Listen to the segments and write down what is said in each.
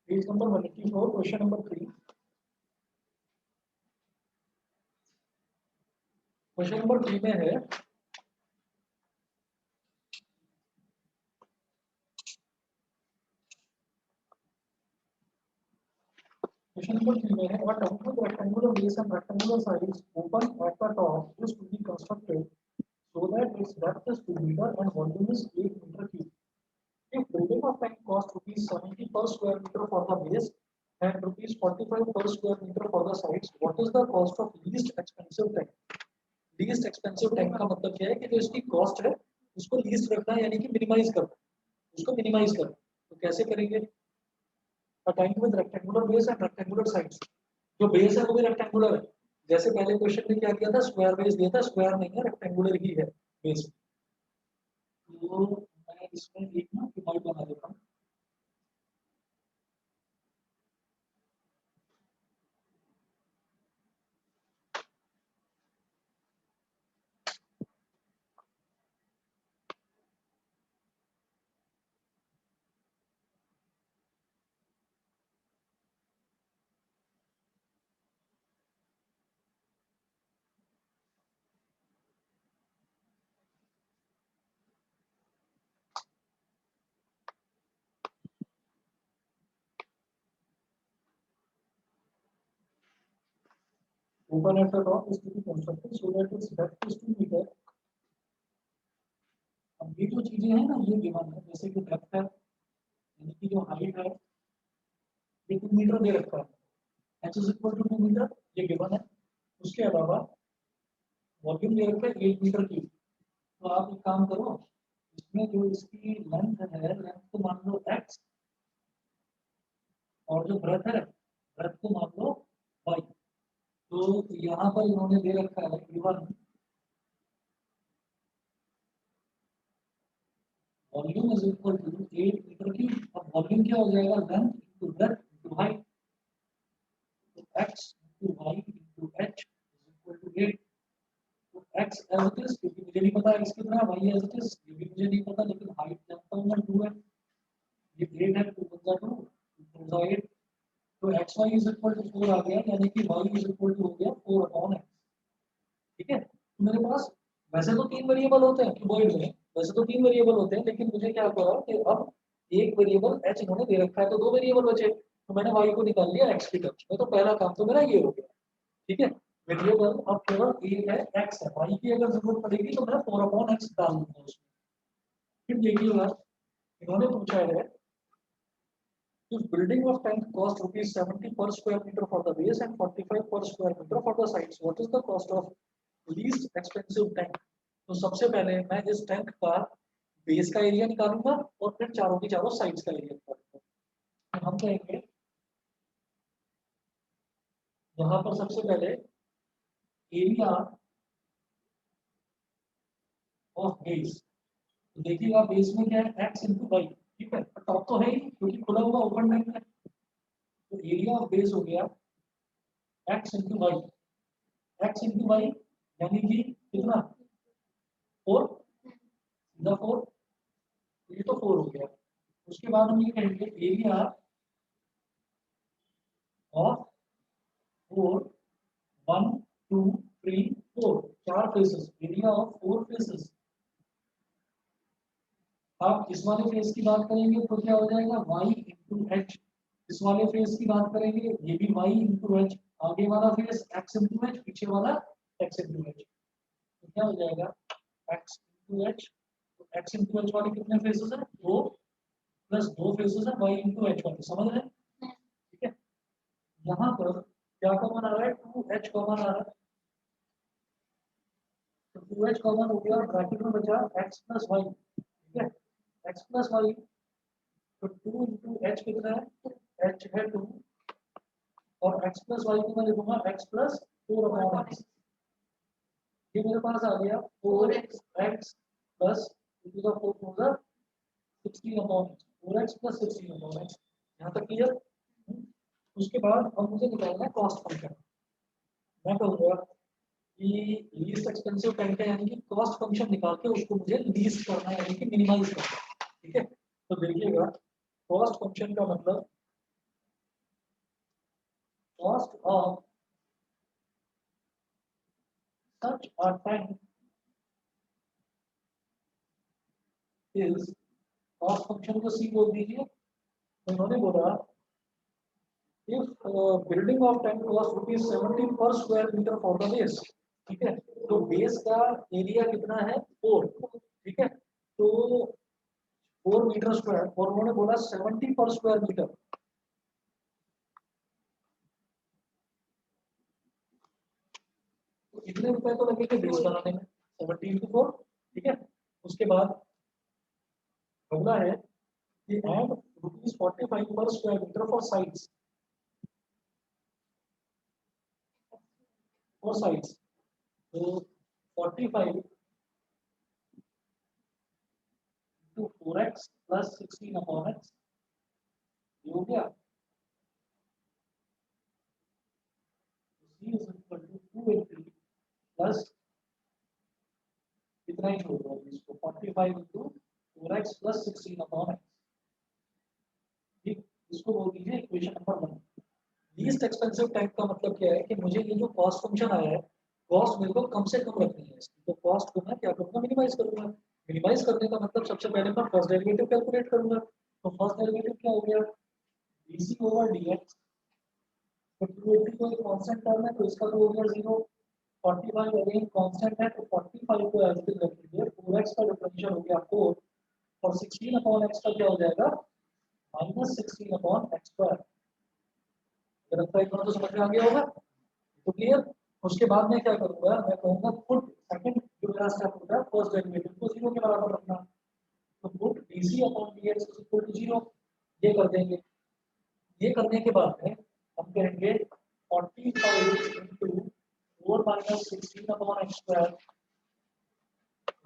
Page number 184, question number 3। Question number 3 में है question number 3 में है what rectangular base and rectangular sides open at the top is to be constructed so that its depth is 2 meter and volume is 8 meter cube. If building of tank cost rupees 70 per square meter for the base and rupees 45 per square meter for the sides, what is the cost of least expensive tank? Least expensive tank का मतलब क्या है कि जो इसकी cost है उसको least रखना है, यानी कि मिनिमाइज करना, उसको मिनिमाइज करना। तो कैसे करेंगे? A tank with rectangular base and rectangular sides. जो बेस है वो भी रेक्टेंगुलर है, जैसे पहले क्वेश्चन में क्या किया था, स्क्वायर बेस दिया था, स्क्वायर नहीं है, रेक्टेंगुलर ही है बेस। तो मैं इसमें एक ना डिवाइड बना देता हूँ। Open at the top is to be constructed so that its depth is 2 meter। अब ये जो चीजें हैं ना ये गिवन है, जैसे कि डेप्थ है, यानी कि जो हाइट है ये 2 मीटर दे रखा है, h is equal to 2 metre, ये गिवन है। उसके अलावा वॉल्यूम दे रखा है 8 मीटर की। तो आप एक काम करो, इसमें जो इसकी लेंथ है, लेंथ को मान लो x, और जो ब्रेथ है, ब्रेथ को मान लो y। तो यहाँ पर इन्होंने दे रखा है given volume is equal to 8 metre की। अब वॉल्यूम क्या हो जाएगा, length into breadth into height, तो x into y into h is equal to 8। तो x एज इट इज, क्योंकि मुझे नहीं पता x कितना है, y एज इट इज, ये भी मुझे नहीं पता, लेकिन हाइट जानता हूं मैं 2 है, ये 8 है, 2 बन जाता 2 2 8। तो xy इज इक्वल टू 4 आ गया, यानी कि y इज इक्वल टू हो गया 4 अपॉन x। ठीक है, तो मेरे पास वैसे तो 3 वेरिएबल होते हैं क्यूबॉइड में, वैसे तो 3 वेरिएबल होते हैं, लेकिन मुझे क्या पता कि अब एक वेरिएबल h इन्होंने दे रखा है, तो 2 वेरिएबल बचे, तो मैंने y को निकाल लिया x की टर्म्स में। तो पहला काम तो मेरा ये हो गया। ठीक है, वेरिएबल अब केवल एक है, x है, y की अगर जरूरत पड़ेगी तो मैं 4 अपॉन x डाल दूंगा उसमें। फिर देखिएगा, इन्होंने पूछा है if building of tank cost rupees 70 per square meter for the base and 45 per square meter for the sides, what is the cost of least expensive tank? तो सबसे पहले मैं इस टैंक का बेस का एरिया निकालूंगा और फिर चारों की चारों साइड्स का एरिया निकालूंगा। हम कहेंगे यहाँ पर सबसे पहले एरिया ऑफ बेस, तो देखिएगा बेस में क्या है, x इंटू वाई। ठीक है, टॉप तो है ही क्योंकि खुला हुआ ओपन टैंक है, तो एरिया ऑफ बेस हो गया x into y, x into y यानी कि कितना, 4, सीधा 4, ये तो 4 हो गया। उसके बाद हम ये कहेंगे area of 4, 1 2 3 4, 4 faces, area of 4 faces. आप इस वाले फेस की बात करेंगे तो क्या हो जाएगा, y इंटू एच। इस वाले फेस की बात करेंगे, ये भी y इंटू एच। आगे वाला फेस x इंटू एच, पीछे वाला x इंटू एच। तो क्या हो जाएगा, x इंटू एच। तो x इंटू एच वाले कितने फेसेस हैं, 2, प्लस 2 फेसेस है y इंटू एच वाले, समझ रहे हैं? ठीक है, यहाँ पर क्या कॉमन आ रहा है, 2h कॉमन आ रहा है, तो 2h कॉमन हो गया, ब्रैकेट में बचा x प्लस वाई। ठीक है, x प्लस वाई, तो 2 इंटू एच कितना है, h है 2, और x प्लस वाई को मैं लिखूंगा x प्लस 4 अपॉन x। ये मेरे पास आ गया 4x प्लस 2 का 4 होगा 16 upon x, 4x plus 16 upon x। यहाँ तक क्लियर? उसके बाद अब मुझे निकालना है कॉस्ट फंक्शन। मैं कहूँगा कि लीस्ट एक्सपेंसिव टैंक है, यानी कि कॉस्ट फंक्शन निकाल के उसको मुझे लीस्ट करना है, यानी कि मिनिमाइज करना है। ठीक है, तो देखिएगा कॉस्ट फंक्शन का मतलब cost of such a tank is, cost function को सी बोल दीजिए। तो उन्होंने बोला if building of tank cost ₹70 per square meter for the base, ठीक है, तो बेस का एरिया कितना है 4, ठीक है, तो 4 मीटर स्क्वायर, और उन्होंने बोला 70 पर स्क्वायर मीटर, तो कितने रुपए तो लगेंगे बेस बनाने में 70 into 4, ठीक है। उसके बाद अगला है कि एंड ₹45 पर square metre four sides, four sides, तो 45 into 4x plus 16 upon x, ये हो गया। C is equal to 280 plus कितना ही छोड़ दो इसको 45 into 4x plus 16 upon x, ठीक, इसको बोल दीजिए equation number 1। Least expensive type का मतलब क्या है कि मुझे ये जो कॉस्ट फंक्शन आया है, कॉस्ट मेरे को कम से कम रखनी है इसकी, तो कॉस्ट को मैं क्या करूंगा, मिनिमाइज करूंगा। मिनिमाइज करने का मतलब सबसे पहले मैं फर्स्ट डेरिवेटिव कैलकुलेट करूंगा, तो फर्स्ट डेरिवेटिव क्या हो गया, dc ओवर dx, तो 280 को एक कांस्टेंट टर्म है तो इसका तो हो गया 0, 45 अगेन कांस्टेंट है तो 45 को एज इट इज रख लीजिए, 4x का डिफरेंशियल हो गया 4, और 16 अपॉन x का क्या हो जाएगा -16 अपॉन x स्क्वायर। अगर आपका इतना तो समझ में आ गया होगा, तो क्लियर। उसके बाद मैं क्या करूंगा, मैं कहूंगा पुट सेकंड जो मेरा स्टेप होगा फर्स्ट डेरिवेटिव को 0 के बराबर रखना, तो put dc upon dx is equal to 0, ये कर देंगे। ये करने के बाद में हम करेंगे 45 into 4 minus 16 upon x square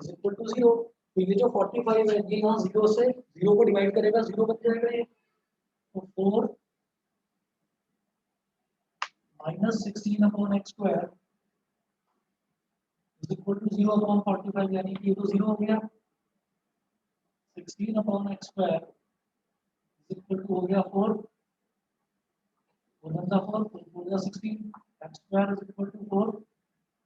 is equal to 0। तो ये जो 45 है ये यहाँ 0 से 0 को डिवाइड करेगा, 0 बन जाएगा ये, तो 4 minus 16 upon x square is equal to 0 upon 45, यानी कि ये तो 0 हो गया। 16 upon x square is equal to हो गया 4, 4 4 16, x square is equal to 4,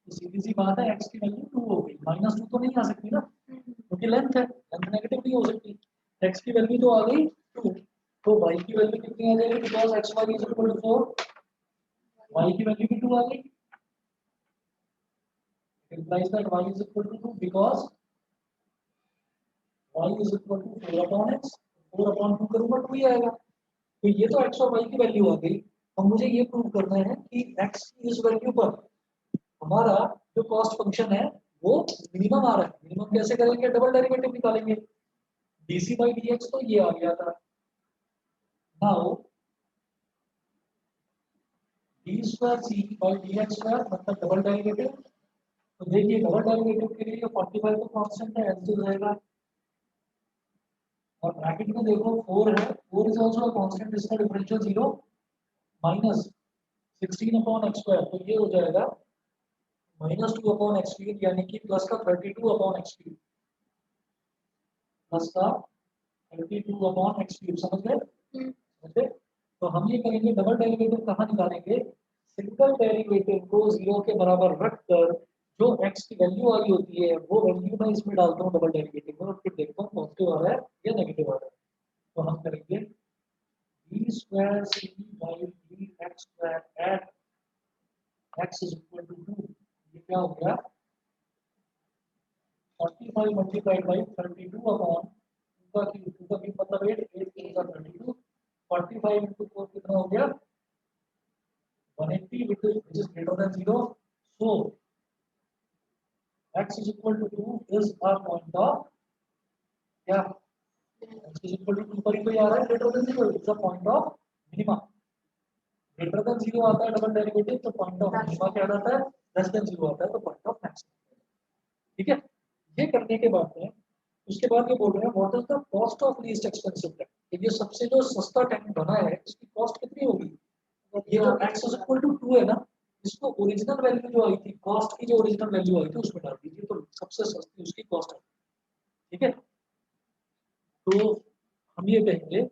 तो सीधी सी बात है x की वैल्यू 2 हो गई, -2 तो नहीं आ सकती ना क्योंकि लेंथ है, लेंथ नेगेटिव नहीं हो सकती, x की वैल्यू तो आ गई 2, तो y की वैल्यू कितनी आ जाएगी, because xy is equal to 4, y की वैल्यू भी 2 आ गई, implies that y is equal to 2 because y is equal to 4 upon x, 4 upon 2 करूंगा 2 ही आएगा, तो ये तो x और y की वैल्यू आ गई। अब मुझे ये प्रूव करना है कि x की इस वैल्यू पर हमारा जो कॉस्ट फंक्शन है वो मिनिमम आ रहा है। मिनिमम कैसे करेंगे, डबल डेरिवेटिव निकालेंगे, dc by dx तो ये आ गया था, now d square c by dx square मतलब डबल डेरिवेटिव, तो देखिए डबल डेरिवेटिव के लिए 45 तो कांस्टेंट है ऐसे रहेगा, और ब्रैकेट में देखो 4 है, 4 इज आल्सो अ कांस्टेंट, इसका differential 0 minus 16 upon x square, तो ये हो जाएगा -2 अपॉन x क्यूब, यानी कि प्लस का 32 अपॉन x क्यूब, प्लस का 32 अपॉन x क्यूब, समझ गए, समझ गए। तो हम ये करेंगे डबल डेरिवेटिव कहाँ निकालेंगे, सिंगल डेरिवेटिव को 0 के बराबर रखकर जो x की वैल्यू आ रही होती है वो वैल्यू मैं इसमें डालता हूँ डबल डेरिवेटिव में, और फिर देखता हूँ पॉजिटिव आ रहा है या नेगेटिव आ रहा है। तो हम करेंगे d square c by dx square at x is equal to 2, ये क्या हो गया 45 मल्टीप्लाइड बाई 32 अपॉन 2 का क्यूब मतलब 8, 8 का 32, 45 into 4 कितना हो गया 180, which is greater than 0, so x is equal to 2 is a point of क्या, x is equal to 2 पर ही तो आ रहा है, greater than 0 is a point of minimum, greater than 0 आता है डबल डेरिवेटिव तो point of minima क्या आता है, less than 0 आता है तो point of maximum, ठीक है। ये करने के बाद में उसके बाद ये बोल रहे हैं what is the cost of least expensive tank, ये सबसे जो सस्ता टैंक बना है इसकी कॉस्ट कितनी होगी, ये जो x is equal to 2 है ना, इसको ओरिजिनल वैल्यू जो आई थी, कॉस्ट की जो ओरिजिनल वैल्यू आई थी उसमें डाल दीजिए, तो सबसे सस्ती उसकी कॉस्ट है, ठीक है। तो हम ये कहेंगे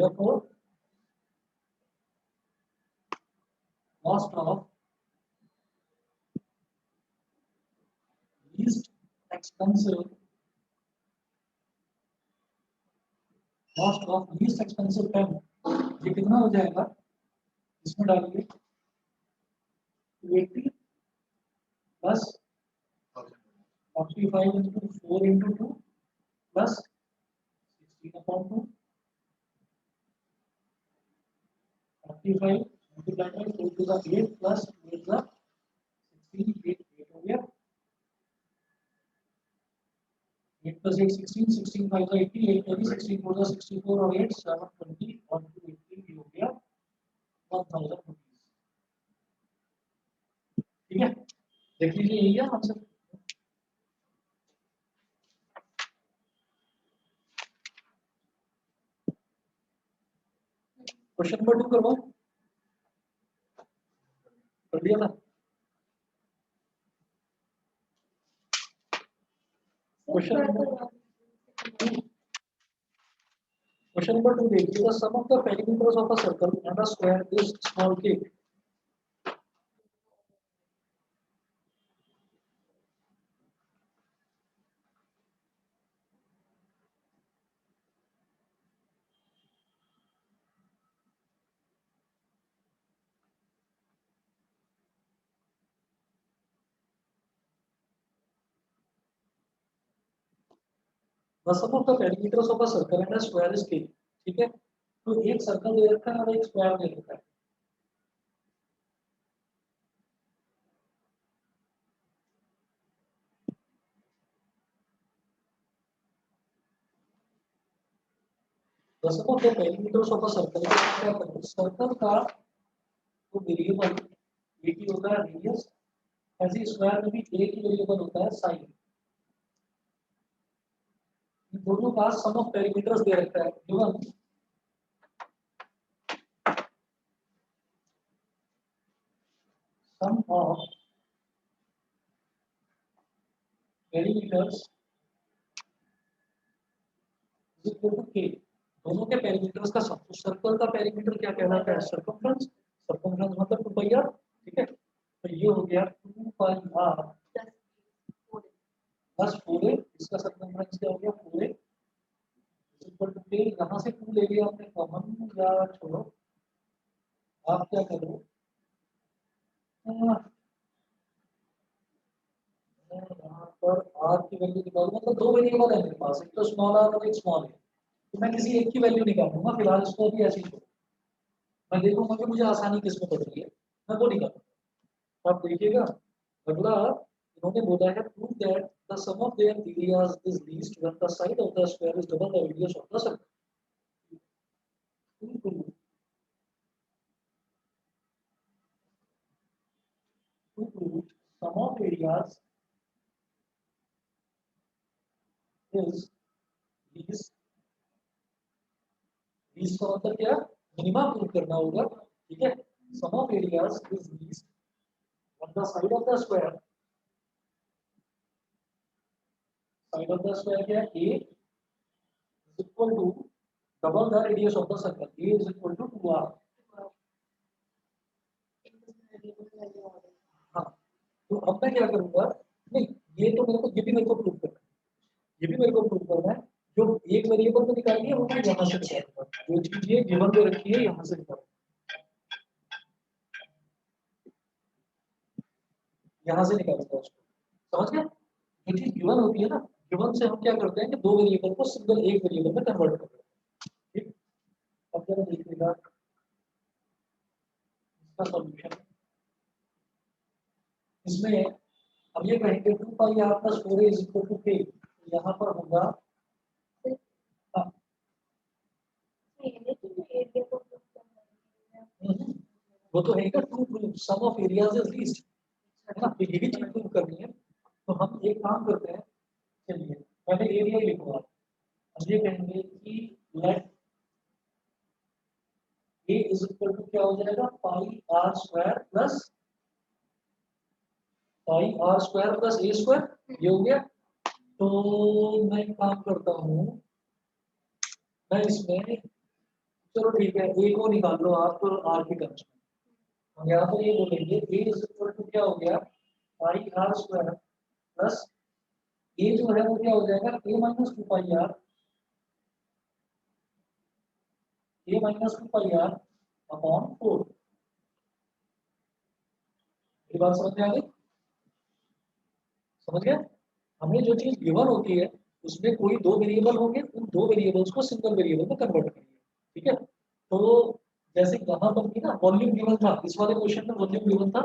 therefore cost of least expensive pen, ये कितना हो जाएगा, इसमें डालिए 280 plus 45 into 4 into 2 plus 16/2, 45 multiplied by 4 to the 8 plus 2 to the 16, 8 हो गया, 8 plus 8 16, 16 5 का 80, 8 का 16 4 का 64 और 8 720 और 280 हो गया 1000 रुपीस। ठीक है, देख लीजिए यही है आंसर। क्वेश्चन नंबर 2 करवाओ, कर दिया था। Question number 2 देखिए, the sum of the perimeters of a circle and a square is small k. The sum of the perimeters of a circle and a square is k. ठीक है, तो एक circle दे रखा है और एक स्क्वायर दे रखा है। The sum of the perimeters of a circle, क्या करें, सर्कल का तो वेरिएबल एक ही होता है रेडियस, ऐसे स्क्वायर में भी एक ही वेरिएबल होता है साइन। दोनों का सम ऑफ पेरीमीटर्स दे रखा है, given sum of perimeters is equal to k. दोनों के पेरीमीटर्स का सम, तो सर्कल का पेरीमीटर क्या कहलाता है, सर्कमफ्रेंस, सर्कमफ्रेंस मतलब 2 पाई r। ठीक है, तो ये हो गया 2 पाई r प्लस 4a, इसका सर्कमफ्रेंस क्या हो गया 4a इक्वल टू के। यहां से 2 ले लिया आपने कॉमन, या छोड़ो, आप क्या करो, यहाँ पर r की वैल्यू निकालो, मतलब दो वेरिएबल है मेरे पास, एक तो स्मॉल r और एक स्मॉल a, तो मैं किसी एक की वैल्यू निकालूंगा, फिलहाल इसको भी ऐसे ही छोड़ो, मैं देखूंगा कि मुझे आसानी किसमें पड़ रही है, मैं वो निकालूंगा। आप देखिएगा अगला इन्होंने बोला है prove that the sum of their areas is least when the side of the square is double the radius of the circle. to prove sum of areas is least, least का मतलब क्या, मिनिमम प्रूव करना होगा। ठीक है, sum of areas is least on the side of the square, side of the square क्या है, a is equal to double the radius of the circle, a is equal to 2r। हाँ, तो अब मैं क्या करूंगा, नहीं ये तो मेरे को, ये भी मेरे को प्रूव करना है, ये भी मेरे को प्रूव करना है, जो एक वेरिएबल में निकाली है वो मैं यहाँ से निकालूंगा, जो चीज ये गिवन पे रखी है यहाँ से निकालूंगा, यहाँ से निकालूंगा उसको, समझ गया। जो चीज गिवन होती है ना, गिवन से हम क्या करते हैं कि दो वेरिएबल को सिंगल एक वेरिएबल में कन्वर्ट करते हैं। ठीक, अब जरा देखिएगा इसका सॉल्यूशन, इसमें हम ये कहेंगे 2 pi r plus 4a is equal to k, यहाँ पर होगा वो तो है to prove sum of areas is least, है ना, ये भी चीज प्रूव करनी है। तो हम एक काम करते हैं, चलिए पहले एरिया ही लिखूंगा, हम ये कहेंगे कि let a is equal to क्या हो जाएगा, pi r square plus a square, ये हो गया। तो मैं काम करता हूँ, मैं इसमें चलो ठीक है, ए को निकाल लो आप तो आर की टर्म्स में। हम यहाँ पर ये बोलेंगे ए इज इक्वल टू क्या हो गया, pi r square plus a जो है वो क्या हो जाएगा, a minus two pi r, a minus two pi r upon four. ये बात समझ में आ गई? समझ गया? हमें जो चीज गिवन होती है उसमें कोई दो वेरिएबल होंगे, उन दो वेरिएबल्स को सिंगल वेरिएबल में कन्वर्ट करिए। ठीक है, तो जैसे यहाँ पर भी ना वॉल्यूम गिवन था, इस वाले क्वेश्चन में वॉल्यूम गिवन था,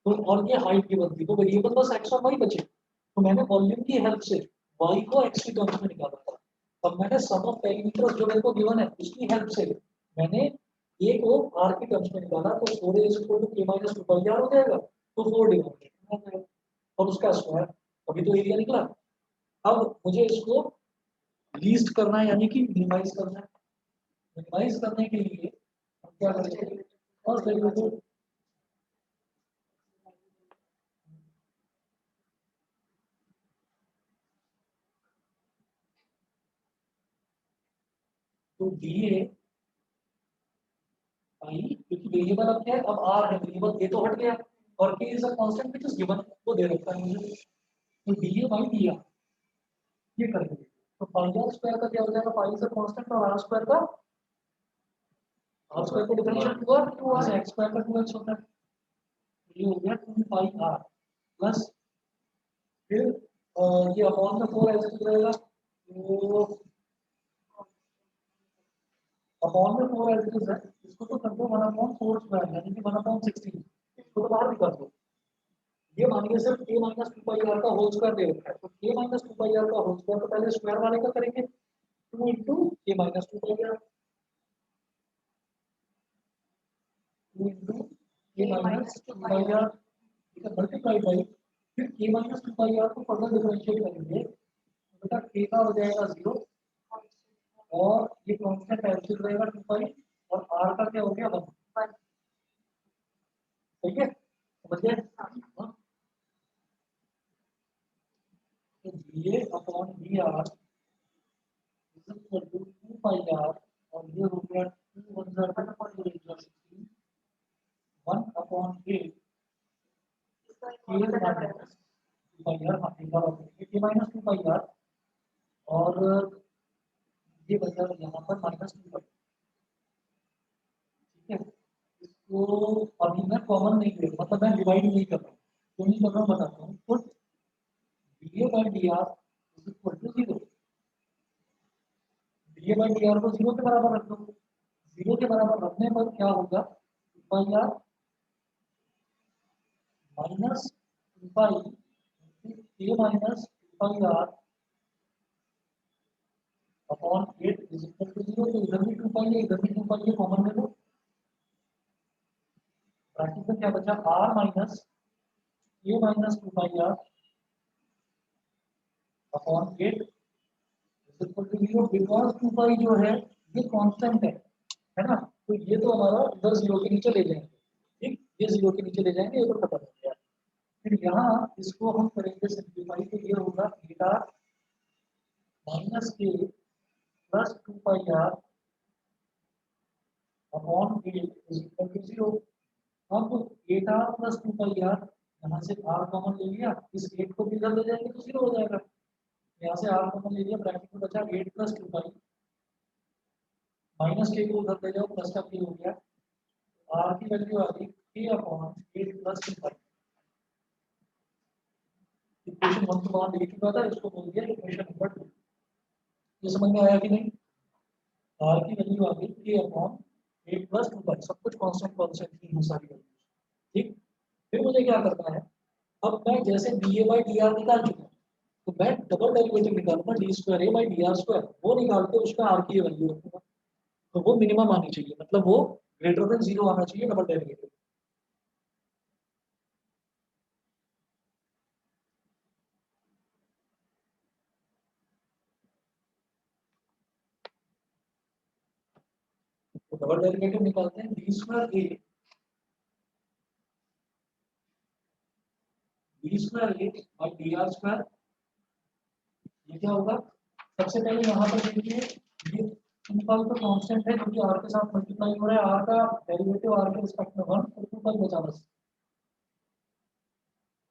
तो और ये हाइट गिवन थी, तो वेरिएबल बस एक्स और वाई बचे, तो मैंने वॉल्यूम की हेल्प से वाई को एक्स की टर्म्स में निकाला था। अब मैंने सम ऑफ पेरीमीटर्स जो मेरे को गिवन है उसकी हेल्प से मैंने ए को आर की टर्म्स में निकाला, तो 4a is equal to k minus 2 pi r हो जाएगा, तो 4 डिवाइडेड और उसका स्क्वायर, अभी तो एरिया निकला। अब मुझे इसको लीस्ट करना है, यानी कि मिनिमाइज करना है। मिनिमाइज करने के लिए हम क्या करेंगे, फर्स्ट डेरिवेटिव तो डी ए आई, क्योंकि वेरिएबल अब क्या है, अब आर है, वेरिएबल ए तो हट गया और के is a constant which is given, वो दे रखा है मुझे, तो D a by d are ये कर देंगे। तो पाई आर स्क्वायर का क्या हो जाएगा, पाई इज अ कांस्टेंट और आर स्क्वायर का, आर स्क्वायर को डिफरेंशिएट हुआ तो वहां से एक्स स्क्वायर का 2x होता है, तो ये हो गया 2 पाई आर प्लस फिर ये अपॉन में 4 ऐसे रहेगा, तो अपॉन में 4 एज इट इज है, इसको तो कर दो 1 अपॉन 4 स्क्वायर यानी कि 1 अपॉन 16, इसको तो बाहर निकाल दो। ये मानिए सिर्फ a माइनस 2 पाई आर का होल स्क्वायर दे रखा है, तो a माइनस 2 पाई आर का होल स्क्वायर तो पहले स्क्वायर वाले का करेंगे, 2 into a minus 2 pi r, 2 into a minus 2 pi r, ठीक है, मल्टीप्लाई बाई फिर a माइनस 2 पाई आर को फर्दर डिफरेंशिएट करेंगे, तो बेटा k का हो जाएगा 0 और ये कांस्टेंट एब्सोल्यूट रहेगा 2 पाई और r का क्या हो गया 1। ठीक है, समझ गए? हाँ, तो ये upon v r is equal to 2 pi r और ये हो गया 2 1 0 16 1 अपॉन 8 के माइनस 2 पाई आर, हाँ एक बार और के माइनस 2 पाई आर और ये बचा यहाँ पर माइनस 2 पाई। ठीक है, इसको अभी मैं कॉमन नहीं ले रहा, मतलब मैं डिवाइड नहीं कर रहा हूँ, क्यों नहीं कर रहा हूँ बताता हूँ। Put d a by d r is equal to 0, d a by d r को 0 के बराबर रख दो, 0 के बराबर रखने पर क्या होगा, 2 pi r minus 2 pi a minus 2 pi r upon 8 is equal to 0, तो इधर भी 2 पाई है इधर भी 2 पाई है, कॉमन ले लो, ब्रैकेट में क्या बचा r minus a minus 2 pi r upon 8 is equal to 0, because 2 pi जो है ये कांस्टेंट है ना, तो ये तो हमारा इधर 0 के नीचे ले जाएंगे, ठीक, ये 0 के नीचे ले जाएंगे, ये तो खत्म हो गया। फिर यहाँ इसको हम करेंगे सिंप्लीफाई, तो ये होगा beta minus k plus 2 pi r upon 8 is equal to 0। अब 8r प्लस 2 पाई आर, यहाँ से r कॉमन ले लिया, इस 8 को भी इधर ले जाएंगे तो 0 हो जाएगा, यहाँ से r कॉमन ले लिया, ब्रैकेट में बचा 8 प्लस 2 पाई, माइनस के को उधर ले जाओ, प्लस का k हो गया, r की वैल्यू आ गई k अपॉन 8 प्लस 2 पाई। इक्वेशन 1 तो वहां लिख चुका था, इसको बोल दिया इक्वेशन नंबर 2। ये समझ में आया कि नहीं? r की वैल्यू आ गई k अपॉन 8 प्लस 2 पाई, सब कुछ कांस्टेंट कांस्टेंट ही सारी वैल्यू, ठीक। फिर मुझे क्या करना है, अब मैं जैसे D a by d are निकाल चुका हूँ, तो मैं डबल डेरिवेटिव निकालूंगा D square A by d are square, वो निकाल के उसका आर की वैल्यू रखूंगा, तो वो मिनिमम आनी चाहिए, मतलब वो ग्रेटर देन 0 आना चाहिए डबल डेरिवेटिव। तो डबल डेरिवेटिव निकालते हैं D square A, D square A by d are square, ये क्या होगा, सबसे पहले यहाँ पर देखिए ये 2 पाई तो कांस्टेंट है क्योंकि r के साथ मल्टीप्लाई हो रहा है, r का डेरिवेटिव r के रिस्पेक्ट में 1 और 2 पाई बचा बस,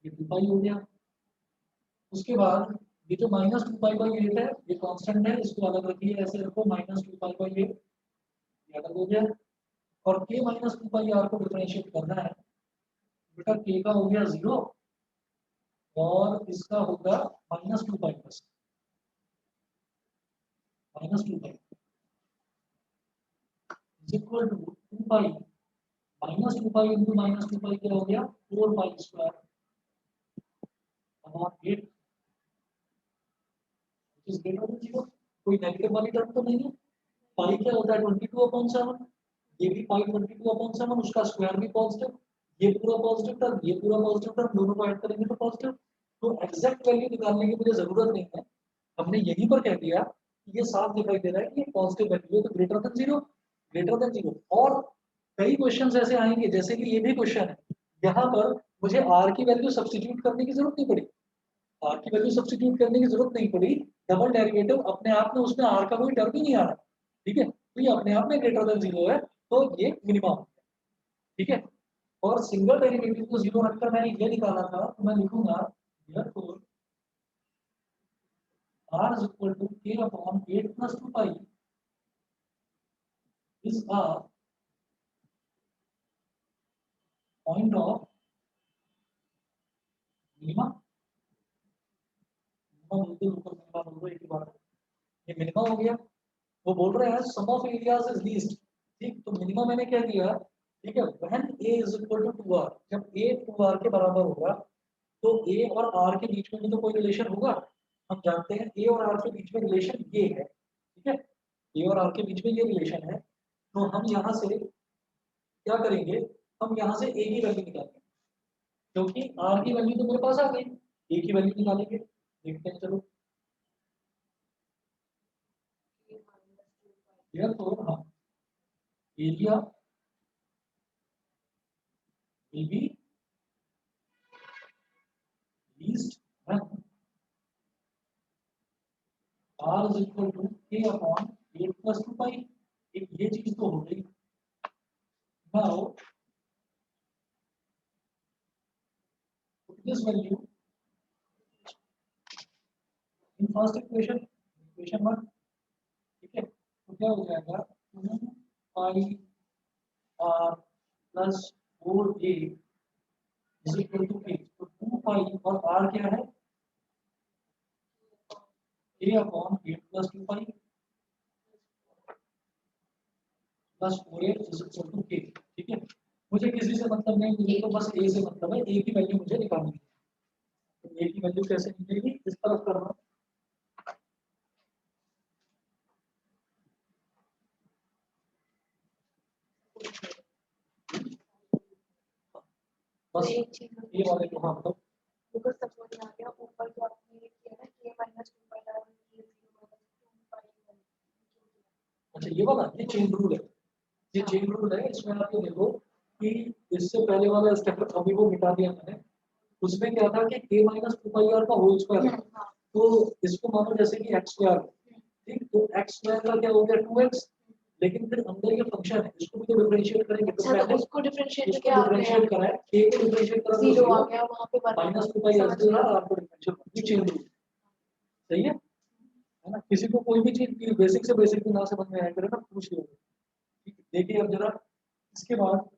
ये 2 पाई हो गया। उसके बाद ये जो माइनस 2 पाई बाई 8 है ये कांस्टेंट है, इसको अलग रखिए, ऐसे रखो माइनस 2 पाई बाई 8, ये अलग हो गया। और k माइनस 2 पाई r को डिफरेंशिएट करना है, बेटा k का हो गया 0 और इसका होगा माइनस 2 पाई बस, minus 2 pi is equal to 2 pi minus 2 pi into minus 2 pi क्या हो गया 4 pi square upon 8 is greater than 0। कोई नेगेटिव वाली टर्म तो नहीं है। पाई क्या होता है 22 अपॉन 7, ये भी पाई 22 अपॉन 7, उसका स्क्वायर भी पॉजिटिव, ये पूरा पॉजिटिव टर्म, ये पूरा पॉजिटिव टर्म, दोनों को ऐड करेंगे तो पॉजिटिव। तो एग्जैक्ट वैल्यू निकालने की मुझे जरूरत नहीं है, हमने यहीं पर कह दिया कि ये साफ दिखाई दे रहा है कि ये पॉजिटिव वैल्यू है तो ग्रेटर देन 0, ग्रेटर देन 0। और कई क्वेश्चंस ऐसे आएंगे जैसे कि ये भी क्वेश्चन है, यहाँ पर मुझे r की वैल्यू सब्स्टिट्यूट करने की जरूरत नहीं पड़ी, r की वैल्यू सब्स्टिट्यूट करने की जरूरत नहीं पड़ी, डबल डेरिवेटिव अपने आप में उसमें r का कोई टर्म ही नहीं आ रहा, ठीक है, तो ये अपने आप में ग्रेटर देन 0 है, तो ये मिनिमम, ठीक है। और सिंगल डेरिवेटिव को 0 रखकर मैंने ये निकाला था, तो मैं लिखूंगा therefore r is equal to k upon 8 plus 2 pi is a point of minimum, बिल्कुल ऊपर मिनिमम बोल रहे एक ही बात है, ये मिनिमम हो गया। वो बोल रहे हैं sum of areas is least, ठीक, तो मिनिमम मैंने क्या दिया, ठीक है, when a is equal to 2r, जब a 2r के बराबर होगा तो a और r के बीच में भी तो कोई रिलेशन होगा, हम जानते हैं a और r के बीच में रिलेशन ये है, ठीक है, a और r के बीच में ये रिलेशन है, तो हम यहाँ से क्या करेंगे, हम यहाँ से a की वैल्यू निकालेंगे, क्योंकि r की वैल्यू तो मेरे पास आ गई, a की वैल्यू निकालेंगे, देखते हैं चलो। यह तो हाँ area will be least when r is equal to k upon 8 plus 2 pi, एक ये चीज तो हो गई। now put this value in first equation, equation 1, ठीक है, तो क्या हो जाएगा 2 pi r plus 4a is equal to k, तो 2 pi और r क्या है a upon 8 plus 2 pi plus 4a is equal to k, ठीक है। मुझे किसी से मतलब नहीं, मुझे तो बस a से मतलब है, a की वैल्यू मुझे निकालनी है, तो a की वैल्यू कैसे निकलेगी, इस तरफ करना, बस ये वाले को हाँ तो बिल्कुल सब समझ में आ गया। ऊपर जो आपने ये किया ना k माइनस 2 पाई r ये 0 माइनस 2 पाई, अच्छा ये वाला ये चेन रूल है, ये चेन रूल है, इसमें आप ये देखो कि इससे पहले वाला स्टेप अभी वो मिटा दिया मैंने, उसमें क्या था कि k माइनस 2 पाई r का होल स्क्वायर है, तो इसको मानो जैसे कि x स्क्वायर, ठीक, तो x स्क्वायर का क्या हो गया 2x, लेकिन फिर अंदर ये फंक्शन है इसको भी तो डिफरेंशिएट करेंगे, तो अच्छा, पहले तो उसको डिफरेंशिएट इसको क्या आ डिफरेंशिएट करा है, k को डिफरेंशिएट करा गया, तो 0 आ गया वहां पे माइनस 2 पाई r दिया, r को डिफरेंशिएट ये चेन रूल सही है ना। किसी को कोई भी चीज बेसिक से बेसिक भी ना समझ में आया करे ना पूछ लो, ठीक है। देखिए अब जरा इसके बाद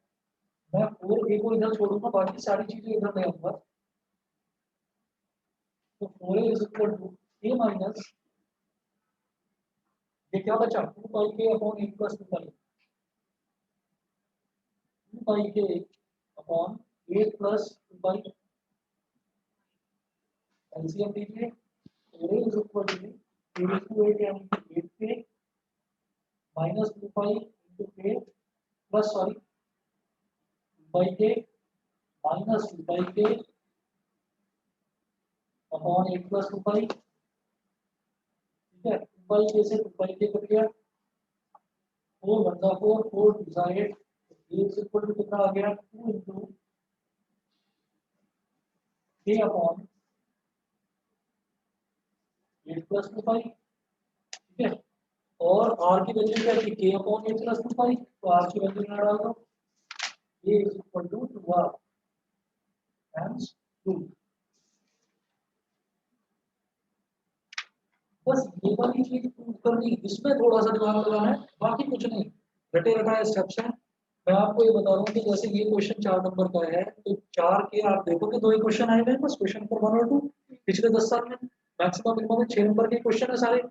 मैं 4a को इधर छोड़ूंगा, बाकी सारी चीजें इधर ले आऊंगा, तो 4a is equal to a minus ये क्या बचा 2 पाई के अपॉन 8 प्लस 2 पाई, 2 पाई के अपॉन 8 प्लस 2 पाई, एलसीएम लीजिए, 4a is equal to 8 into 8 यानी कि 8k माइनस 2 पाई into k प्लस सॉरी 2 पाई के माइनस 2 पाई के अपॉन 8 प्लस 2 पाई, ठीक है, 2 पाई के से 2 पाई के कट गया, 4 1 जा 4 4 2 जा 8, a इज इक्वल टू कितना आ गया 2 into k अपॉन 8 प्लस 2 पाई, ठीक है। और आर की वैल्यू क्या थी के अपॉन ए प्लस 2 पाई, तो आर की वैल्यू यहाँ डाल दो, a is equal to 2r times 2। बस ये वाली चीज प्रूव करनी, इसमें थोड़ा सा दिमाग लगाना है, बाकी कुछ नहीं, रटे रटाए स्टेप्स हैं। मैं आपको ये बता रहा हूँ कि जैसे ये क्वेश्चन 4 नंबर का है, तो 4 के आप देखो कि 2 ही क्वेश्चन आए हुए हैं बस, क्वेश्चन नंबर 1 और 2 पिछले 10 साल में। मैक्सिमम मिनिमम में 6 नंबर के क्वेश्चन है सारे।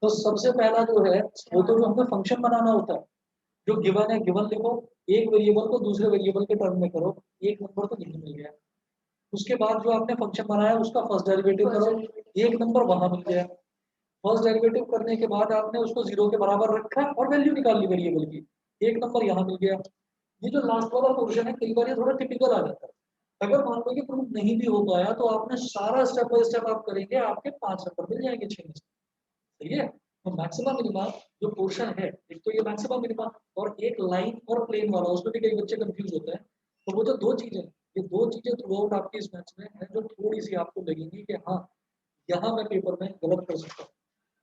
तो सबसे पहला जो है वो तो जो हमें फंक्शन बनाना होता है, जो गिवन है गिवन लिखो, एक वेरिएबल को दूसरे वेरिएबल के टर्म में करो, एक नंबर तो यही मिल गया। उसके बाद जो आपने फंक्शन बनाया उसका फर्स्ट डेरिवेटिव करो, एक नंबर वहां मिल गया। फर्स्ट डेरिवेटिव करने के बाद आपने उसको जीरो के बराबर रखा और वैल्यू निकाल ली वेरिएबल की, एक नंबर यहाँ मिल गया। ये जो लास्ट वाला पोर्शन है कई बार ये थोड़ा टिपिकल आ जाता है। अगर मान लो कि प्रूफ नहीं भी हो पाया तो आपने सारा स्टेप बाय स्टेप आप करेंगे, आपके 5 नंबर मिल जाएंगे 6 में से। सही है। तो मैक्सिमम मिनिमा जो पोर्शन है, एक तो ये मैक्सिमम मिनिमा और एक लाइन और प्लेन वाला, उसमें भी कई बच्चे कंफ्यूज होते हैं। तो वो जो दो चीजें, ये दो चीजें थ्रू आउट आपकी इस मैथ्स में है जो थोड़ी सी आपको लगेंगी कि हाँ यहाँ मैं पेपर में गलत कर सकता हूँ।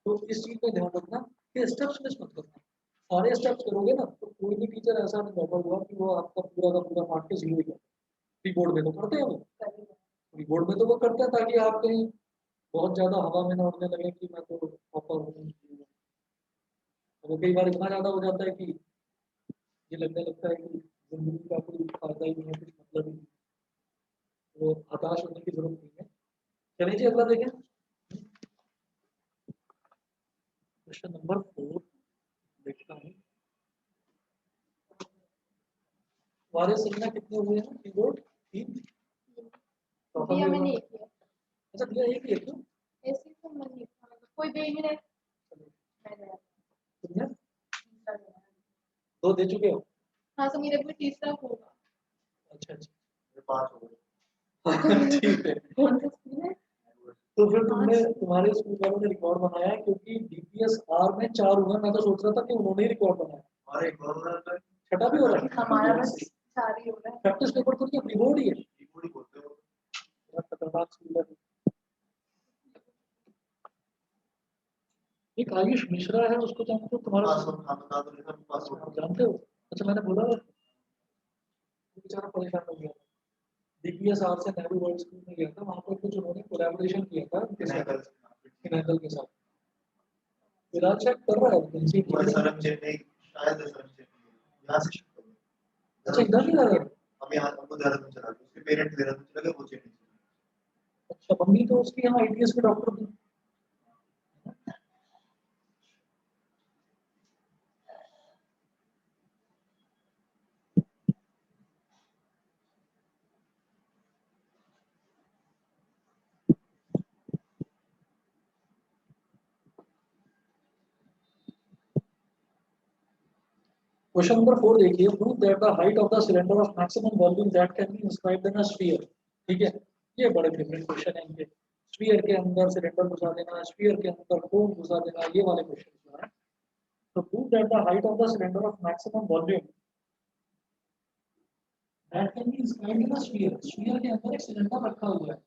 तो इस चीज पे ध्यान रखना कि स्टेप्स मिस मत करना। सारे स्टेप्स करोगे ना तो कोई भी टीचर ऐसा नहीं बैठा हुआ कि वो आपका पूरा का पूरा पार्ट के जीरो ही करे। प्री बोर्ड में तो करते हैं वो, प्री बोर्ड में तो वो करते हैं ताकि आप कहीं बहुत ज्यादा हवा में ना उड़ने लगे कि मैं तो टॉपर हूँ। तो कई बार इतना ज्यादा हो जाता है कि ये लगने लगता है कि जिंदगी का कोई फायदा ही नहीं है, कुछ मतलब ही नहीं। तो हताश होने की जरूरत नहीं है। चलिए जी अगला देखें, क्वेश्चन नंबर 4 देखता हूँ। हमारे संख्या कितने हुए हैं कीबोर्ड? 3। दिया मैंने एक ही है। अच्छा दिया एक ही है क्यों? ऐसे तो मन नहीं था, कोई दे ही नहीं रहा। मैंने तुमने तीसरा दिया। 2 दे चुके हो? हाँ तो मेरे पे तीसरा होगा। अच्छा अच्छा। 5 हो गए। ठीक है। कौन सा स्कूल है? तो फिर तुमने, तुम्हारे स्कूल वालों ने रिकॉर्ड बनाया है क्योंकि डीपीएस आर में 4 हुए, मैं तो सोच रहा था कि उन्होंने ही रिकॉर्ड बनाया। हमारे एक और होता है, छठा भी हो रहा है? हमारा बस 4 ही हो रहा है। प्रैक्टिस पेपर तो क्या प्री बोर्ड ही है? कीबोर्ड ही बोलते हो। बड़ा खतरनाक स्कूल है। एक आयुष मिश्रा है, उसको जानते हो? तुम्हारा पासवर्ड नाम बता दो, नहीं पासवर्ड जानते हो? अच्छा मैंने बोला था, वो बेचारा परेशान हो गया। डीपीएस आर से नेहरू वर्ल्ड स्कूल में गया था, वहां पर कुछ उन्होंने कोलैबोरेशन किया था उनके साथ, फिनाइकल के साथ। फिलहाल चेक कर रहा है वैकेंसी। वो एसआरएम चेन्नई, शायद एसआरएम चेन्नई यहाँ से शिफ्ट हो गया। अच्छा इधर नहीं लगा है? हम यहाँ हमको देहरादून चला गए, उसके पेरेंट्स देहरादून चले गए, वो चेन्नई चले गए। अच्छा मम्मी तो उसकी यहाँ आईटीएस के डॉक्टर थी। क्वेश्चन नंबर 4 देखिए, prove that the height of the cylinder of maximum volume that can be inscribed in a sphere. ठीक है, ये बड़े फेवरेट क्वेश्चन है इनके। स्फीयर के अंदर सिलेंडर घुसा देना, स्फीयर के अंदर कोन घुसा देना, ये वाले क्वेश्चन जो है। तो prove that the height of the cylinder of maximum volume that can be inscribed in a sphere. Sphere के अंदर एक सिलेंडर रखा हुआ है।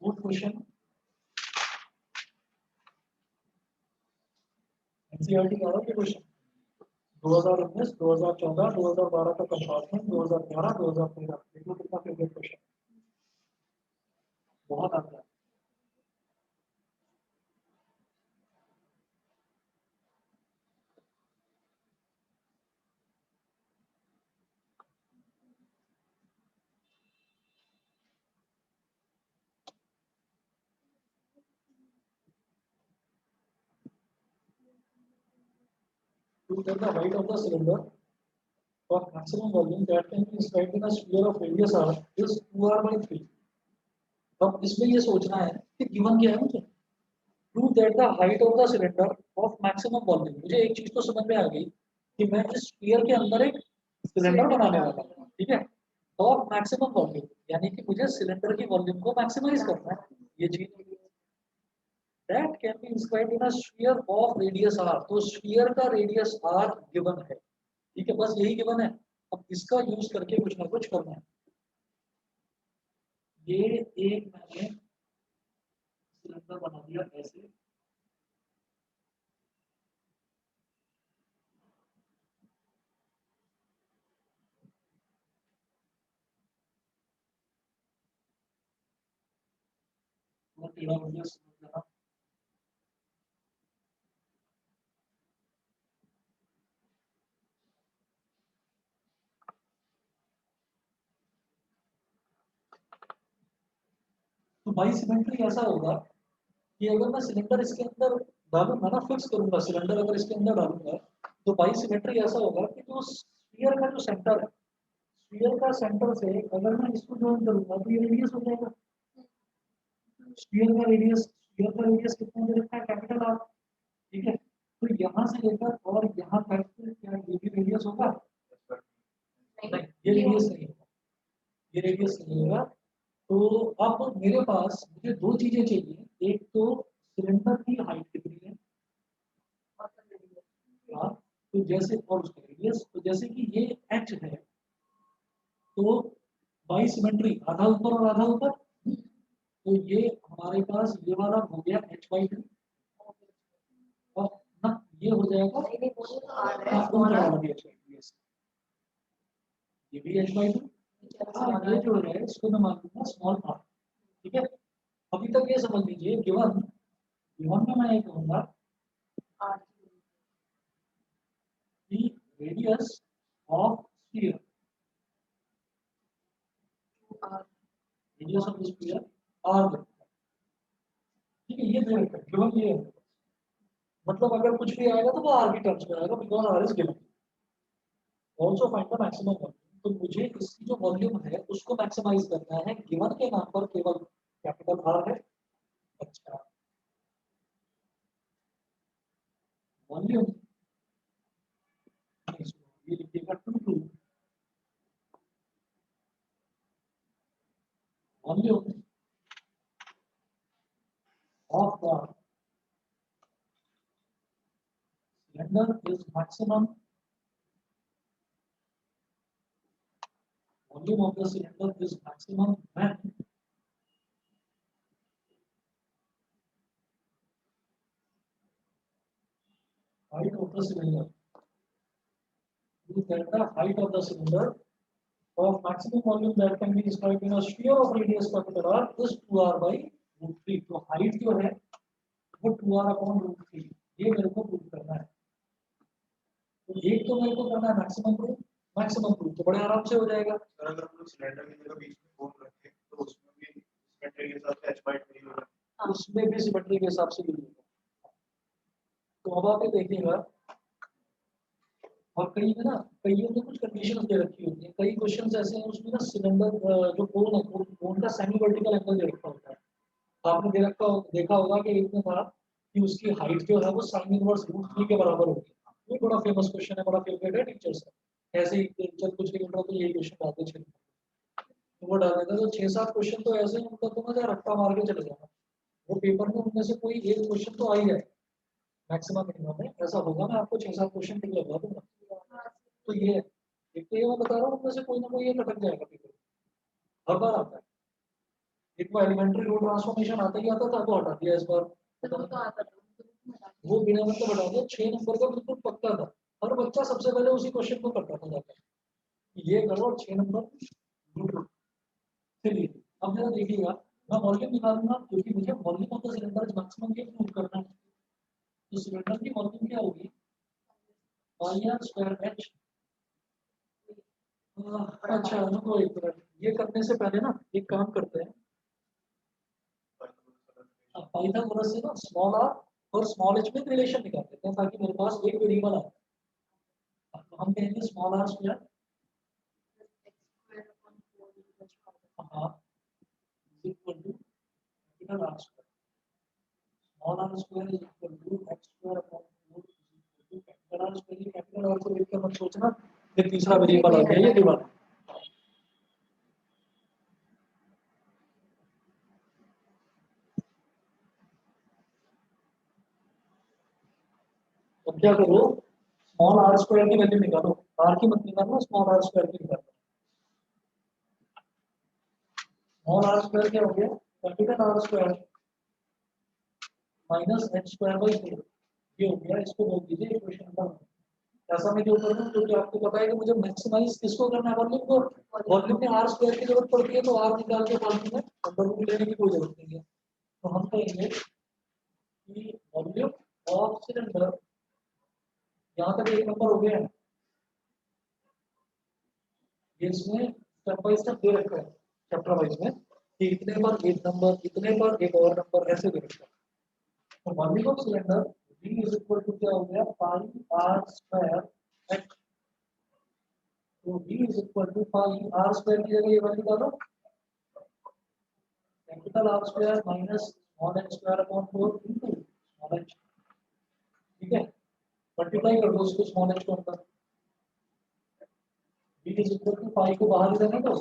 वो क्वेश्चन एनसीईआरटी का है क्वेश्चन। 2019, 2014, 2012 का कंपार्टमेंट, 2011, 2013, देखो कितना फेवरेट क्वेश्चन, बहुत आता है। To get the height of the cylinder for maximum volume that can be inscribed in a sphere of radius r is 2r/3। अब इसमें ये सोचना है कि गिवन क्या है मुझे। Prove that the height of the cylinder of maximum volume, मुझे एक चीज तो समझ में आ गई कि मैं इस स्फीयर के अंदर एक सिलेंडर बनाने वाला हूँ, ठीक है। ऑफ मैक्सिमम वॉल्यूम यानी कि मुझे सिलेंडर की वॉल्यूम को मैक्सिमाइज करना है, ये चीज। That can be inscribed in a sphere of radius r, तो स्फीयर का रेडियस r गिवन है, ठीक है, बस यही गिवन है। अब इसका यूज करके कुछ ना कुछ करना है। ये एक मैंने सिलेंडर बना दिया ऐसे, टेढ़ा रेडियस समझ लेना। तो बाई सिमेट्री ऐसा होगा कि अगर मैं सिलेंडर इसके अंदर डालूंगा ना, फिक्स करूंगा सिलेंडर अगर इसके अंदर डालूंगा, तो बाई सिमेट्री ऐसा होगा कि जो स्फीयर का जो सेंटर है, स्फीयर का सेंटर से अगर मैं इसको ज्वाइन करूंगा तो ये रेडियस हो जाएगा। स्फीयर का रेडियस कितना दे रखा है, कैपिटल आर। ठीक है, तो यहाँ से लेकर और यहाँ तक क्या ये भी रेडियस होगा? नहीं, ये रेडियस नहीं होगा, ये रेडियस नहीं होगा। तो अब मेरे पास मुझे दो चीजें चाहिए, एक तो सिलेंडर की हाइट कितनी है, हाँ, तो जैसे और उसका रेडियस, तो जैसे कि ये h है, तो बाई सिमेट्री आधा ऊपर और आधा ऊपर, तो ये हमारे पास ये वाला हो गया h/2 और ना ये हो जाएगा ये भी h/2। ये जो है इसको मैं मान लूंगा स्मॉल r। ठीक है, अभी तक ये समझ लीजिए गिवन में मैं ये कहूंगा the radius of sphere, radius of the sphere r। ठीक है, ये दे रखा है गिवन, ये है मतलब अगर कुछ भी आएगा तो वो r की टर्म्स में आएगा because r is given. Also find the maximum volume, तो मुझे इसकी जो वॉल्यूम है उसको मैक्सिमाइज करना है, गिवन के नाम पर केवल कैपिटल R है। अच्छा, वॉल्यूम ये लिखिएगा 2 volume of the cylinder is maximum, volume of the cylinder is maximum when height of the cylinder, that the height of the cylinder of maximum volume that can be described in a sphere of radius capital R is 2r by √3। तो height जो है वो 2r upon √3, ये मेरे को prove करना है। तो एक तो मेरे को करना है मैक्सिमम प्रूफ तो बड़े आराम से हो जाएगा। सर अगर हम लोग सिलेंडर की जगह बीच में होल रखें तो उसमें भी सिमेट्री के साथ h/3 होगा, उसमें भी सिमेट्री के हिसाब से भी होगा। तो अब आप ये देखिएगा, और कई में ना कईयों में कुछ कंडीशंस दे रखी होती हैं, कई क्वेश्चंस ऐसे हैं उसमें ना सिलेंडर जो कोन है कोन का सेमी वर्टिकल एंगल दे रखा होता है। आपने देखा होगा कि एक में था कि उसकी हाइट जो है वो sin इनवर्स √3 के बराबर होगी। ये बड़ा फेमस क्वेश्चन है, बड़ा फेवरेट है टीचर्स का। ऐसे ही जब कुछ भी तो यही क्वेश्चन आते हैं, तो वो डाल देता है। तो 6-7 क्वेश्चन तो ऐसे हैं उनका तो मजा रट्टा मार के चले जाना, वो पेपर में उनमें से कोई एक क्वेश्चन तो आ ही जाए मैक्सिमम मिनिमम में, ऐसा होगा। मैं आपको 6-7 क्वेश्चन टिक लगा दूंगा। तो ये एक तो ये मैं बता रहा हूँ उनमें से कोई ना कोई ये लटक जाएगा पेपर, हर बार आता है। एक बार एलिमेंट्री रो ट्रांसफॉर्मेशन आता ही आता था, तो हटा दिया इस बार, वो बिना मतलब हटा दिया। 6 नंबर का बिल्कुल पक्का था, हर बच्चा सबसे पहले उसी क्वेश्चन को करता था जाकर, ये करो 6 नंबर। चलिए अब जरा देखिएगा, मैं वॉल्यूम निकालूंगा क्योंकि मुझे volume of the cylinder maximum ये प्रूव करना है। तो सिलेंडर की वॉल्यूम क्या होगी, πr²h। अच्छा रुको एक मिनट, ये करने से पहले ना एक काम करते हैं, पाइथागोरस से ना स्मॉल r और स्मॉल h में रिलेशन निकाल देते हैं ताकि मेरे पास एक वेरिएबल आए। तो हम कहेंगे स्मॉल r स्क्वायर हाँ equal to capital R square, small r square is equal to x² upon 4 is equal to capital R square. ये कैपिटल R को लेकर मत सोचना, फिर तीसरा वेरिएबल आ गया ये डिवाइड। अब क्या करो, स्मॉल r स्क्वायर की वैल्यू निकालो, r की मत निकालना, स्मॉल r स्क्वायर की निकालो। स्मॉल r स्क्वायर क्या हो गया, capital R square minus h²/4, ये हो गया। इसको बोल दीजिए इक्वेशन नंबर। ऐसा मैं क्यों कर रहा हूँ क्योंकि आपको पता है कि मुझे मैक्सिमाइज किसको करना है, वॉल्यूम को। वॉल्यूम में r स्क्वायर की जरूरत पड़ती है तो r निकाल के वॉल्यूम में अंदर रूट लेने की कोई जरूरत नहीं है। तो हम कहेंगे कि वॉल्यूम ऑफ सिलेंडर, यहाँ तक एक नंबर हो गया, ये इसमें स्टेप बाय स्टेप दे रखा है चैप्टर वाइज में कि इतने पर एक नंबर, इतने पर एक और नंबर, ऐसे दे रखा है। तो volume of cylinder V is equal to क्या हो गया, पाई आर स्क्वायर एच। तो V is equal to pi r square की जगह ये वैल्यू डालो, capital R square minus small h square upon 4 into small h. ठीक है, मल्टीप्लाई कर दो उसको स्मॉल एच को अंदर, V इज इक्वल टू पाई को बाहर लेने दो,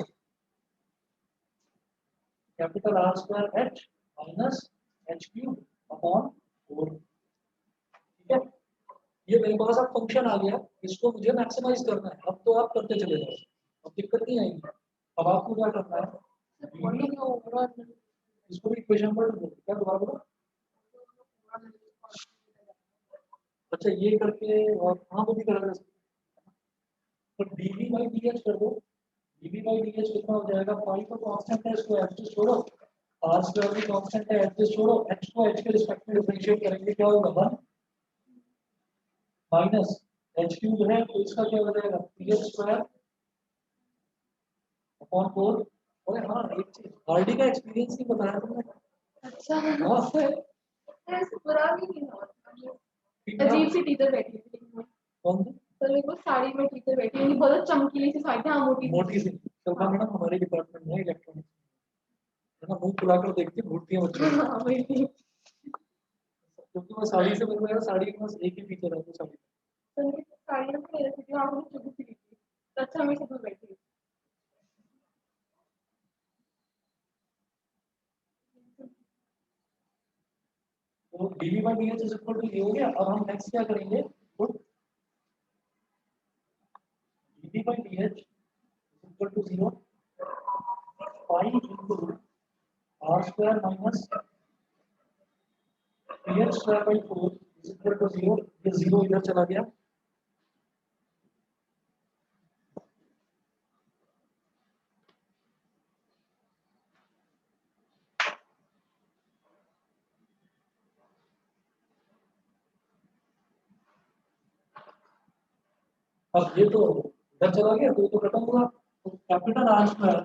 capital R square H minus H cube upon 4। ठीक है, ये मेरे पास अब फंक्शन आ गया, इसको मुझे मैक्सिमाइज करना है। अब तो आप करते चले जाओ, अब दिक्कत नहीं आएगी। अब आपको क्या करना है, इसको भी इक्वेशन पर दो, क्या दोबारा बोलो। अच्छा ये करके और हाँ वो भी करा जा सकता है, तो dv बाई dh कर दो, dv बाई dh कितना हो जाएगा, पाई तो कांस्टेंट है, इसको एडजस्ट छोड़ो, आर स्क्वायर भी कांस्टेंट है, एडजस्ट छोड़ो, h को h के रिस्पेक्ट में डिफरेंशिएट करेंगे, क्या होगा 1 माइनस एच क्यूब है, तो इसका क्या हो जाएगा ph स्क्वायर अपॉन 4। अरे हाँ एक चीज, आरडी का एक्सपीरियंस नहीं बताया तुमने। अच्छा हाँ ऐसे बुरा भी नहीं हुआ। ठीक है, अजीब सी टीचर बैठी थी कौन सी? तो मेरे को साड़ी में टीचर बैठी हुई बहुत चमकीली सी साड़ी, हाँ मोटी मोटी सी शर्मा मैडम हमारे डिपार्टमेंट में इलेक्ट्रॉनिक्स है ना, मुंह खुलाकर देखती घूरती है बच्चों को। हाँ वही थी। क्योंकि वो साड़ी से मेरे को यार साड़ी के पास एक ही फीचर है, वो साड़ी तो मेरी साड़ी में मेरे से हाँ वो चुभी सी थी, तो अच्छा मैं सब बैठी। तो dv by dh is equal to ये हो गया। अब हम नेक्स्ट क्या करेंगे, put dv by dh is equal to 0 pi into r square minus ph square by 4 is equal to 0। ये 0 इधर चला गया, अब ये तो इधर चला गया, तो ये तो खत्म हुआ। तो capital R square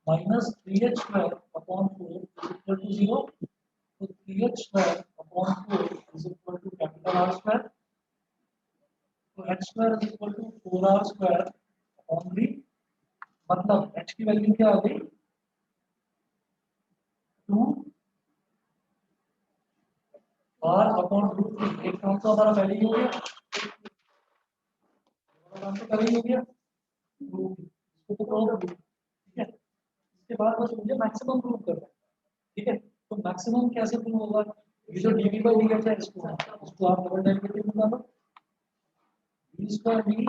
minus 3h square upon 4 is equal to 0। तो 3h square upon 4 is equal to capital R square, तो h square is equal to 4r square upon 3। मतलब h की वैल्यू क्या आ गई, 2r अपॉन रूट 3। एक काम तो हमारा पहले ही हो गया, काम तो पहले ही हो गया, तो इसको तो करो, ठीक है। इसके बाद बस मुझे मैक्सिमम प्रूव करना है, ठीक है। तो मैक्सिमम कैसे प्रूव होगा, ये जो dv बाई dh है इसको आप डबल डेरिवेटिव में डालो, d square v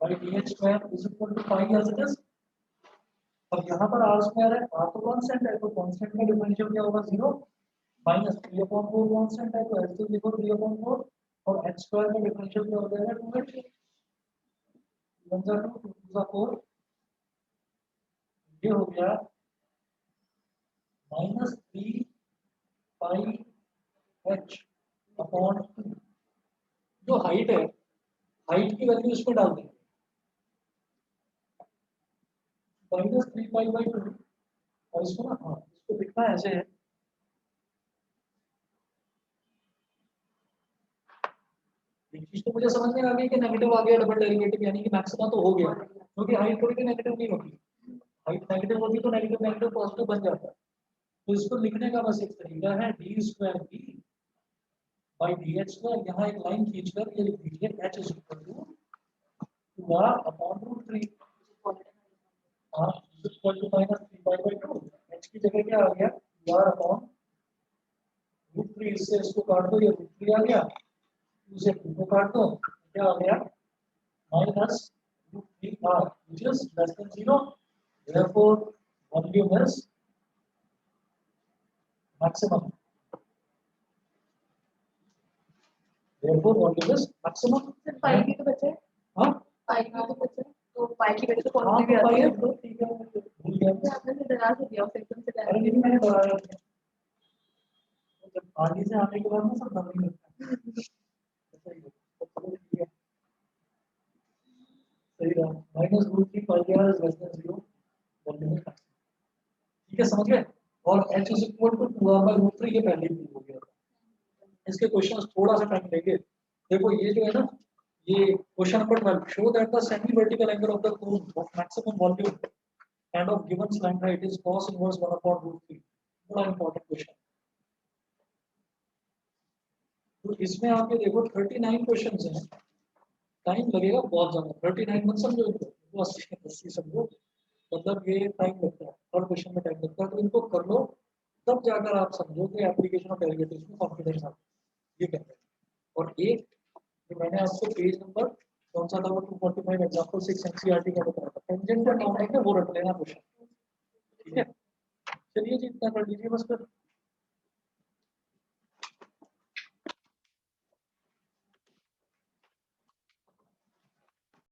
by dh square is equal to pi as it is. अब यहाँ पर r स्क्वायर है, r तो कांस्टेंट है, तो कांस्टेंट का डिफरेंशियल क्या होगा 0 माइनस 3/4 कांस्टेंट है, तो h लिखो 3/4 और h स्क्वायर का डिफरेंशियल क्या हो जाएगा 2h 1 जा 2 2 जा 4। ये हो गया माइनस 3 पाई h अपॉन 2। जो हाइट है, हाइट की वैल्यू इसमें डाल देंगे, माइनस 3 पाई बाई 2। और इसको ना, हाँ इसको लिखना ऐसे है, एक चीज तो मुझे समझ में आ गई कि नेगेटिव आ गया डबल डेरिवेटिव, यानी कि मैक्सिमा तो हो गया, क्योंकि हाइट थोड़ी भी नेगेटिव नहीं होती, हाइट नेगेटिव होती तो नेगेटिव नेगेटिव पॉजिटिव बन जाता है। तो इसको लिखने का बस एक तरीका है, d square b by d h square, यहाँ एक लाइन खींचकर ये लिख दीजिए h is equal to 2r upon root 3, r is equal to minus 3 pi by 2। H की जगह क्या आ गया 2r अपॉन रूट 3, इससे इसको काट दो, ये रूट 3 आ गया, उसे 2 को काट दो, क्या आ गया minus root 3r which is less than 0। therefore volume is maximum, therefore volume is maximum। सिर्फ पाई की तो बचे, हाँ पाई की तो बचे, तो पाई की वजह से कौन हाँ सी भी तो आती पाई है। है, तो ठीक है, भूल गया। आपने से डरा से दिया उसे एकदम से अरे लेकिन मैंने बताया जब आगे से आने के बाद ना सब डरने लगता है ऐसा ही है। तो चलो ठीक है, सही रहा। Minus root three pi r is less than 0 volume में, ठीक है, समझ गए। और h is equal to 2r by root 3 ये पहले ही प्रूव हो गया था। इसके क्वेश्चंस थोड़ा सा टाइम लेंगे। देखो ये जो है ना, ये question number 12, show that the semi vertical angle of the cone of maximum volume and of given slant height is cos inverse 1 upon root 3। बड़ा इंपॉर्टेंट क्वेश्चन। तो इसमें आप ये देखो 39 क्वेश्चंस हैं, टाइम लगेगा बहुत ज्यादा। 39 मत समझो इनको, 80 समझो, मतलब ये टाइम लगता है, हर क्वेश्चन में टाइम लगता है। तो इनको कर लो, तब जाकर आप समझो कि एप्लीकेशन ऑफ डेरिवेटिव्स में कॉन्फिडेंस आता है, ये कहते हैं। और एक जो मैंने आपको पेज नंबर कौन सा था वो 245 एग्जांपल 6 एनसीईआरटी का बताया था, टेंजेंट का नाम है वो रख लेना क्वेश्चन, ठीक है। चलिए जी, इतना कर लीजिए बस फिर।